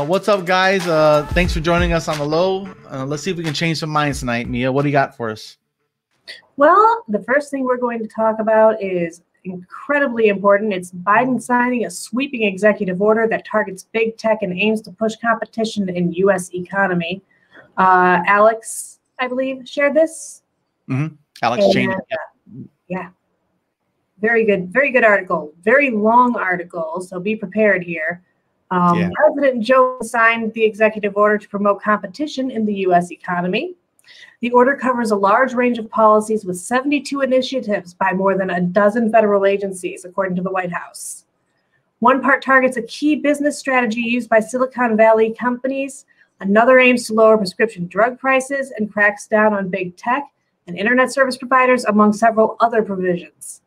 What's up, guys? Thanks for joining us on the low. Let's see if we can change some minds tonight. Mia, what do you got for us? Well, the first thing we're going to talk about is incredibly important. It's Biden signing a sweeping executive order that targets big tech and aims to push competition in U.S. economy. Alex, I believe, shared this. Mm-hmm. Alex Cheney. Yeah. Very good article. Very long article, so be prepared here. President Joe signed the executive order to promote competition in the U.S. economy. The order covers a large range of policies with 72 initiatives by more than a dozen federal agencies, according to the White House. One part targets a key business strategy used by Silicon Valley companies. Another aims to lower prescription drug prices and cracks down on big tech and internet service providers, among several other provisions.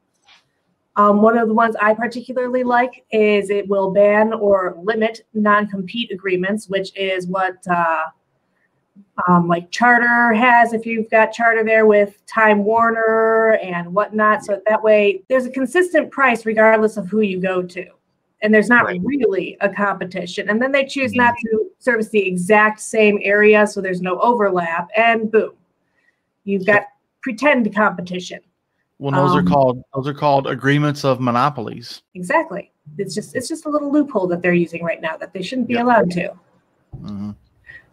One of the ones I particularly like is it will ban or limit non-compete agreements, which is what like Charter has, if you've got Charter there with Time Warner and whatnot. So that way there's a consistent price regardless of who you go to. And there's not really a competition. And then they choose not to service the exact same area, so there's no overlap. And boom, you've got pretend competition. Well, those are called agreements of monopolies. Exactly. It's just a little loophole that they're using right now that they shouldn't be allowed to. Mm-hmm.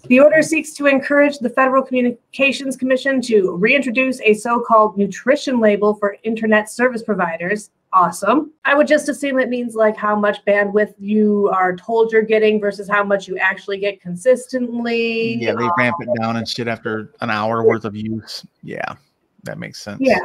The order seeks to encourage the Federal Communications Commission to reintroduce a so-called nutrition label for internet service providers. Awesome. I would just assume it means like how much bandwidth you are told you're getting versus how much you actually get consistently. Yeah, they ramp it down and shit after an hour worth of use. Yeah, that makes sense. Yeah.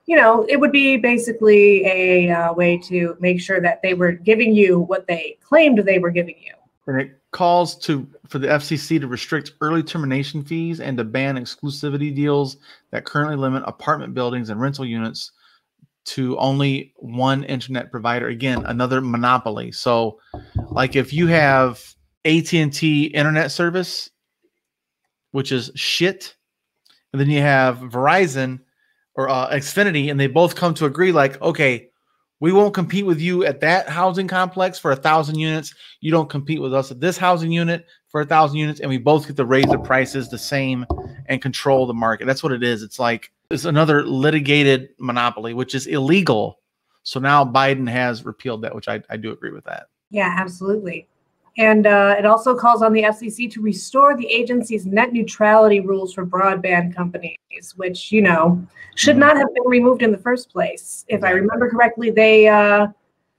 You know, it would be basically a way to make sure that they were giving you what they claimed they were giving you. And it calls for the FCC to restrict early termination fees and to ban exclusivity deals that currently limit apartment buildings and rental units to only one internet provider. Again, another monopoly. So, like if you have AT&T internet service, which is shit, and then you have Verizon or Xfinity, and they both come to agree like, okay, we won't compete with you at that housing complex for 1,000 units. You don't compete with us at this housing unit for 1,000 units, and we both get to raise the prices the same and control the market. That's what it is. It's like it's another litigated monopoly, which is illegal. So now Biden has repealed that, which I do agree with that. Yeah, absolutely. And it also calls on the FCC to restore the agency's net neutrality rules for broadband companies, which, you know, should not have been removed in the first place. If I remember correctly, they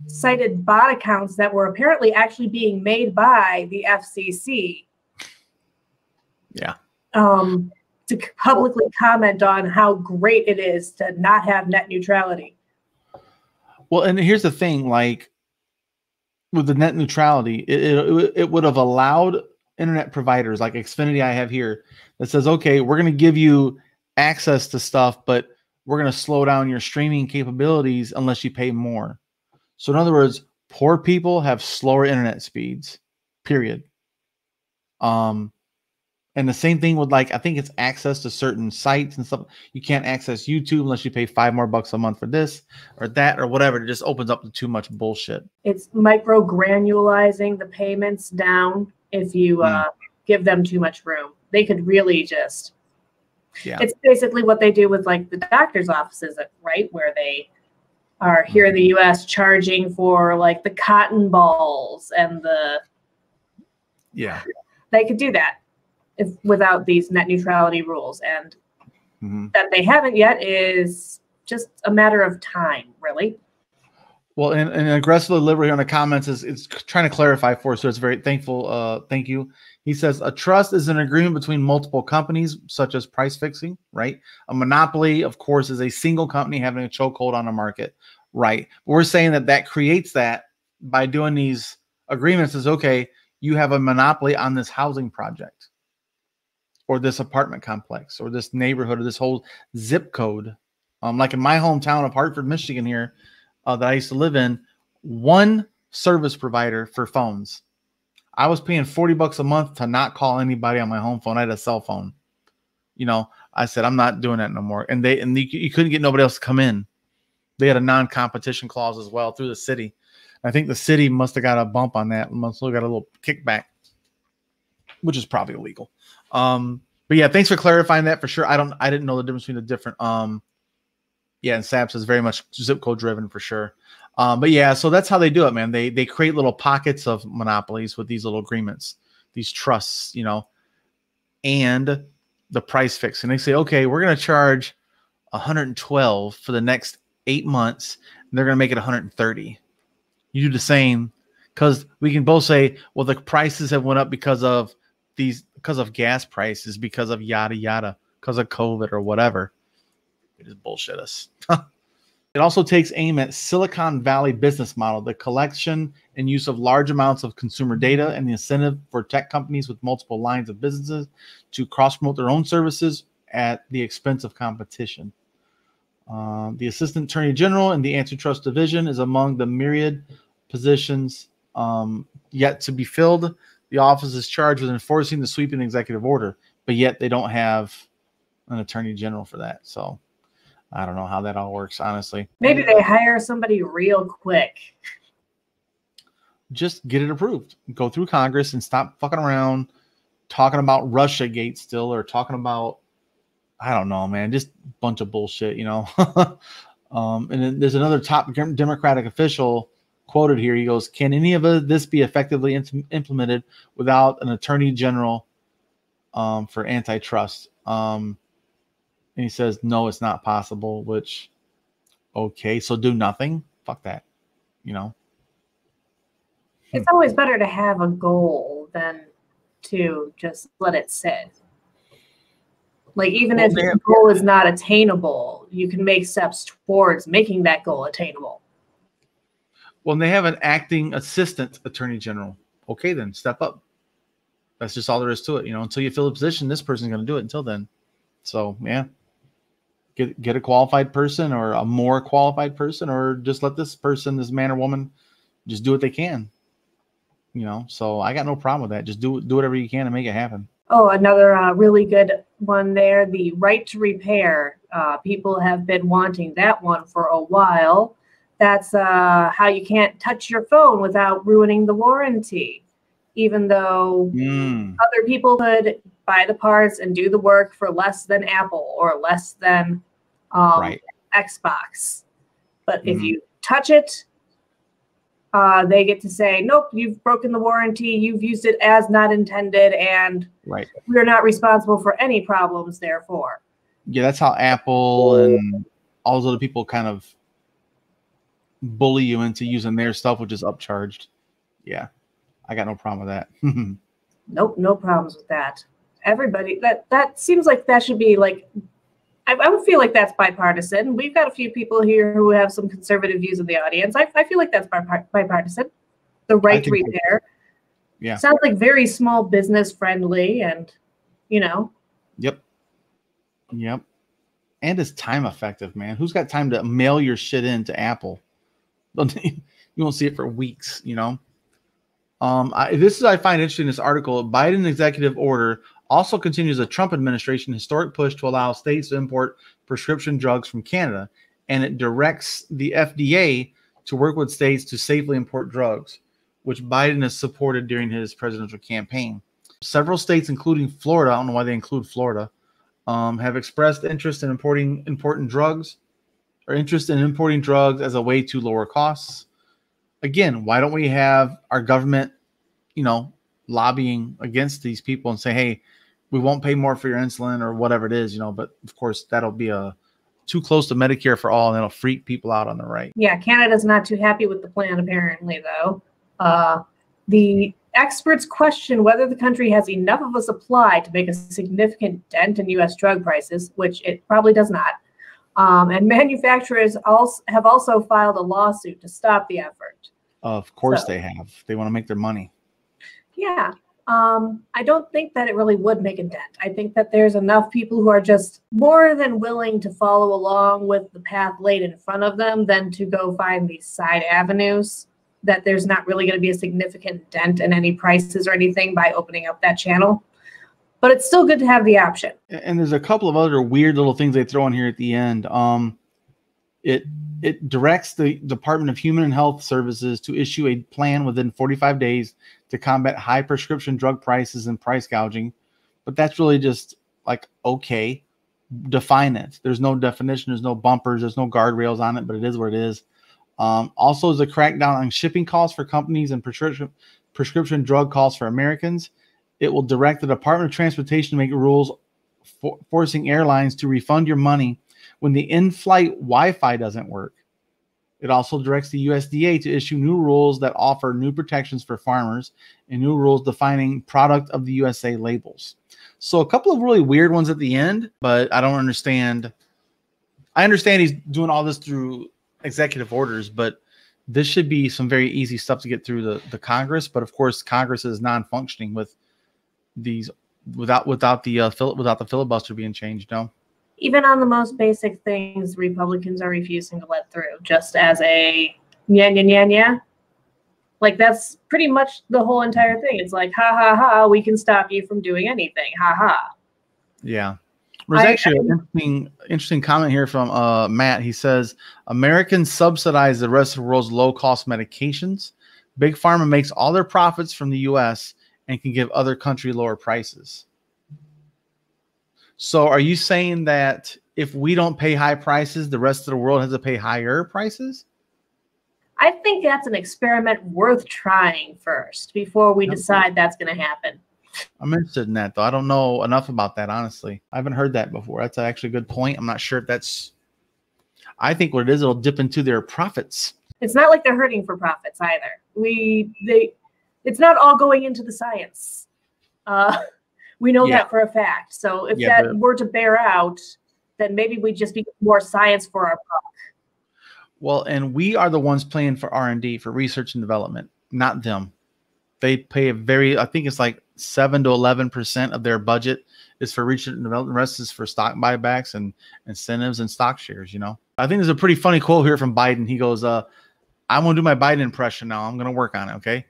cited bot accounts that were apparently actually being made by the FCC. Yeah. To publicly comment on how great it is to not have net neutrality. Well, and here's the thing, like, with the net neutrality, it would have allowed internet providers like Xfinity I have here that says, okay, we're going to give you access to stuff, but we're going to slow down your streaming capabilities unless you pay more. So in other words, poor people have slower internet speeds, period. And the same thing with, like, I think it's access to certain sites and stuff. You can't access YouTube unless you pay $5 more a month for this or that or whatever. It just opens up to too much bullshit. It's micro-granulizing the payments down if you give them too much room. They could really just... Yeah. It's basically what they do with, like, the doctor's offices, right? Where they are here in the U.S. charging for, like, the cotton balls and the... Yeah. They could do that without these net neutrality rules, and that they haven't yet is just a matter of time, really. Well, and aggressive delivery on the comments is trying to clarify for us, so it's very thankful. Thank you. He says a trust is an agreement between multiple companies, such as price fixing, right? A monopoly, of course, is a single company having a chokehold on a market, right? But we're saying that creates that by doing these agreements is, okay, you have a monopoly on this housing project, or this apartment complex, or this neighborhood, or this whole zip code. Like in my hometown of Hartford, Michigan here, that I used to live in, one service provider for phones. I was paying $40 a month to not call anybody on my home phone. I had a cell phone. You know, I said, I'm not doing that no more. And you couldn't get nobody else to come in. They had a non-competition clause as well through the city. I think the city must have got a bump on that. Must have got a little kickback, which is probably illegal. But yeah, thanks for clarifying that for sure. I didn't know the difference between the different. Yeah, and SAPS is very much zip code driven for sure. But yeah, so that's how they do it, man. They create little pockets of monopolies with these little agreements, these trusts, and the price fix. And they say, okay, we're going to charge 112 for the next 8 months. And they're going to make it 130. You do the same, because we can both say, well, the prices have went up because of gas prices, because of yada yada, because of COVID or whatever. They just bullshit us. It also takes aim at Silicon Valley business model, the collection and use of large amounts of consumer data, and the incentive for tech companies with multiple lines of businesses to cross-promote their own services at the expense of competition. The Assistant Attorney General in the Antitrust Division is among the myriad positions yet to be filled. The office is charged with enforcing the sweeping executive order, but yet they don't have an Attorney General for that. So I don't know how that all works, honestly. Maybe they hire somebody real quick. Just get it approved. Go through Congress and stop fucking around talking about Russiagate still, or talking about, I don't know, man, just a bunch of bullshit, And then there's another top Democratic official quoted here. He goes, can any of this be effectively implemented without an Attorney General for antitrust? And he says, no, it's not possible, which, okay, so do nothing. Fuck that, It's always better to have a goal than to just let it sit. Like, even if the goal is not attainable, you can make steps towards making that goal attainable. Well, they have an acting assistant attorney general. Okay, then step up. That's just all there is to it. Until you fill the position, this person's going to do it until then. So, yeah. Get a qualified person, or a more qualified person, or just let this person, this man or woman, just do what they can. So I got no problem with that. Just do whatever you can to make it happen. Oh, another really good one there, the right to repair. People have been wanting that one for a while. That's how you can't touch your phone without ruining the warranty, even though other people could buy the parts and do the work for less than Apple or less than Xbox. But if you touch it, they get to say, nope, you've broken the warranty, you've used it as not intended, and we're not responsible for any problems, therefore. Yeah, that's how Apple and all those other people kind of bully you into using their stuff, which is upcharged. Yeah, I got no problem with that. Nope, no problems with that. Everybody, that seems like that should be like, I would feel like that's bipartisan. We've got a few people here who have some conservative views in the audience. I feel like that's bipartisan. The right to repair. Yeah. Sounds like very small business friendly, and Yep. And it's time effective, man. Who's got time to mail your shit in to Apple? You won't see it for weeks, I find interesting, this article. Biden executive order also continues a Trump administration historic push to allow states to import prescription drugs from Canada, and it directs the FDA to work with states to safely import drugs, which Biden has supported during his presidential campaign. Several states, including Florida, I don't know why they include Florida, have expressed interest in importing drugs as a way to lower costs. Again, why don't we have our government, lobbying against these people and say, hey, we won't pay more for your insulin or whatever it is, but of course that'll be too close to Medicare for all, and it'll freak people out on the right. Yeah, Canada's not too happy with the plan, apparently, though. The experts question whether the country has enough of a supply to make a significant dent in U.S. drug prices, which it probably does not. And manufacturers have also filed a lawsuit to stop the effort. Of course they have. They want to make their money. Yeah. I don't think that it really would make a dent. I think that there's enough people who are just more than willing to follow along with the path laid in front of them than to go find these side avenues, that there's not really going to be a significant dent in any prices or anything by opening up that channel. But it's still good to have the option. And there's a couple of other weird little things they throw in here at the end. It directs the Department of Human and Health Services to issue a plan within 45 days to combat high prescription drug prices and price gouging. But that's really just like, okay, define it. There's no definition. There's no bumpers. There's no guardrails on it, but it is what it is. Also, is a crackdown on shipping costs for companies and prescription drug costs for Americans. It will direct the Department of Transportation to make rules forcing airlines to refund your money when the in-flight Wi-Fi doesn't work. It also directs the USDA to issue new rules that offer new protections for farmers and new rules defining product of the USA labels. So a couple of really weird ones at the end, but I don't understand. I understand he's doing all this through executive orders, but this should be some very easy stuff to get through the Congress. But of course, Congress is non-functioning with these without the filibuster being changed. No. Even on the most basic things, Republicans are refusing to let through, just as a nya. Like, that's pretty much the whole entire thing. It's like, ha, ha, ha, we can stop you from doing anything. Ha, ha. Yeah. There's actually an interesting comment here from Matt. He says, Americans subsidize the rest of the world's low-cost medications. Big Pharma makes all their profits from the U.S. and can give other countries lower prices. So are you saying that if we don't pay high prices, the rest of the world has to pay higher prices? I think that's an experiment worth trying first before we decide that's going to happen. I'm interested in that, though. I don't know enough about that, honestly. I haven't heard that before. That's actually a good point. I'm not sure if that's... I think what it is, it'll dip into their profits. It's not like they're hurting for profits either. It's not all going into the science. We know that for a fact. So if that were to bear out, then maybe we just need more science for our buck. Well, and we are the ones paying for R&D, for research and development, not them. They pay I think it's like 7 to 11% of their budget is for research and development. The rest is for stock buybacks and incentives and stock shares, you know. I think there's a pretty funny quote here from Biden. He goes, I'm going to do my Biden impression now. I'm going to work on it, okay?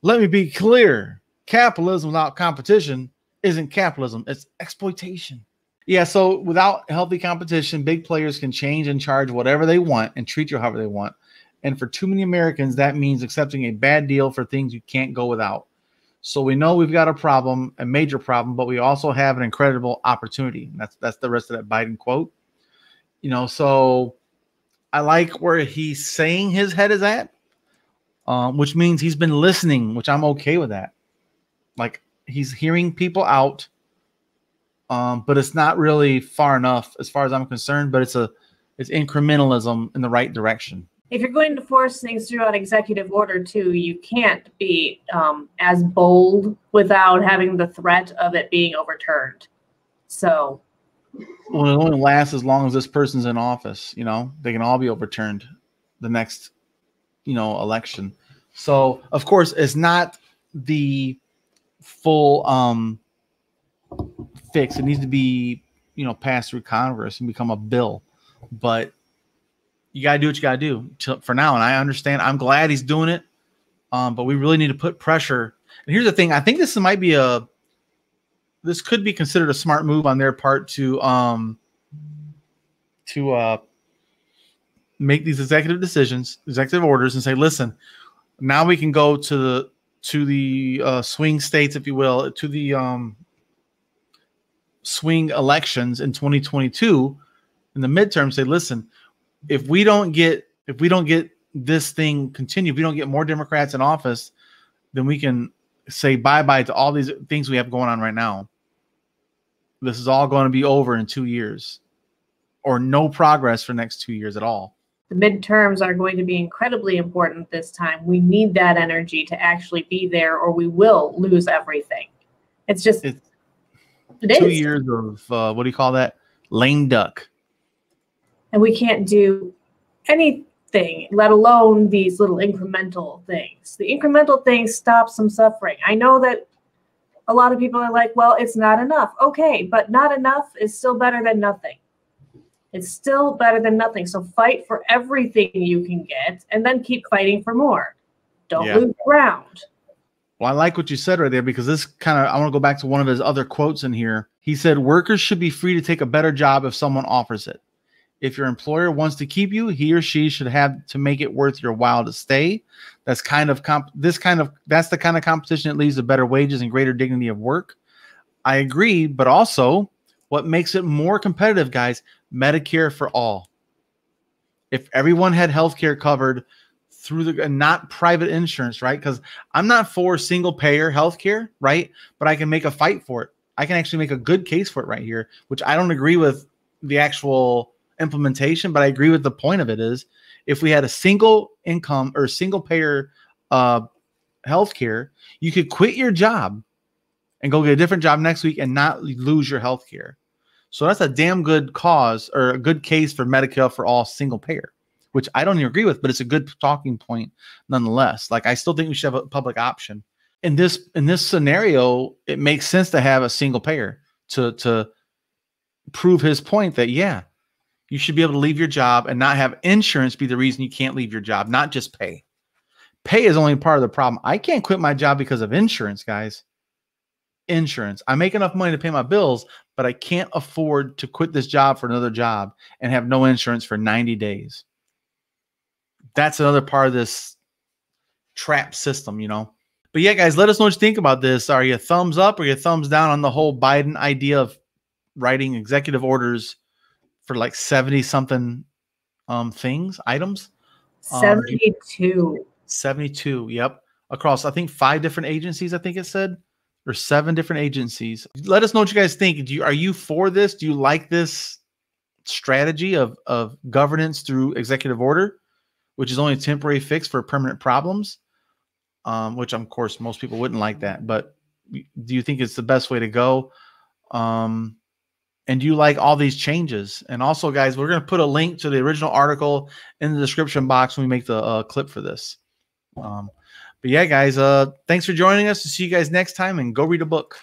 Let me be clear. Capitalism without competition isn't capitalism. It's exploitation. Yeah, so without healthy competition, big players can change and charge whatever they want and treat you however they want. And for too many Americans, that means accepting a bad deal for things you can't go without. So we know we've got a problem, a major problem, but we also have an incredible opportunity. That's the rest of that Biden quote. You know, so I like where he's saying his head is at, which means he's been listening, which I'm okay with that. Like, he's hearing people out, but it's not really far enough as far as I'm concerned, but it's incrementalism in the right direction. If you're going to force things through on executive order too, you can't be as bold without having the threat of it being overturned. So, well, it only lasts as long as this person's in office. You know, they can all be overturned the next, election. So, of course, it's not the full fix. It needs to be, passed through Congress and become a bill. But you got to do what you got to do for now. And I understand. I'm glad he's doing it. But we really need to put pressure. And here's the thing. I think this could be considered a smart move on their part to make these executive decisions, executive orders, and say, listen, now we can go to the swing states, if you will, to the swing elections in 2022 in the midterm. Say, listen, if we don't get this thing continued, if we don't get more Democrats in office, then we can say bye-bye to all these things we have going on right now. This is all going to be over in 2 years, or no progress for the next 2 years at all. The midterms are going to be incredibly important this time. We need that energy to actually be there, or we will lose everything. It's 2 years of what do you call that? Lame duck. And we can't do anything, let alone these little incremental things. The incremental things stop some suffering. I know that a lot of people are like, well, it's not enough. Okay, but not enough is still better than nothing. It's still better than nothing. So fight for everything you can get and then keep fighting for more. Don't lose ground. Well, I like what you said right there, because this kind of, I want to go back to one of his other quotes in here. He said, workers should be free to take a better job if someone offers it. If your employer wants to keep you, he or she should have to make it worth your while to stay. That's the kind of competition that leads to better wages and greater dignity of work. I agree, but also what makes it more competitive, guys, Medicare for all. If everyone had healthcare covered through the, and not private insurance, right? Because I'm not for single payer healthcare, right? But I can make a fight for it. I can actually make a good case for it right here, which I don't agree with the actual implementation, but I agree with the point of it is, if we had a single income or single payer healthcare, you could quit your job and go get a different job next week and not lose your healthcare. So that's a damn good cause, or a good case for Medicare for all single payer, which I don't even agree with, but it's a good talking point nonetheless. Like, I still think we should have a public option. In this scenario, it makes sense to have a single payer to prove his point that, yeah, you should be able to leave your job and not have insurance be the reason you can't leave your job, not just pay. Pay is only part of the problem. I can't quit my job because of insurance, guys. Insurance. I make enough money to pay my bills, but I can't afford to quit this job for another job and have no insurance for 90 days. That's another part of this trap system, you know. But yeah, guys, let us know what you think about this. Are you thumbs up or you thumbs down on the whole Biden idea of writing executive orders for like 70 something items? 72. 72, yep. Across, I think, 5 different agencies, I think it said, or 7 different agencies. Let us know what you guys think. Are you for this? Do you like this strategy of governance through executive order, which is only a temporary fix for permanent problems? Which, of course, most people wouldn't like that. But do you think it's the best way to go? And do you like all these changes? And also, guys, we're going to put a link to the original article in the description box when we make the clip for this. But yeah, guys, thanks for joining us. See you guys next time, and go read a book.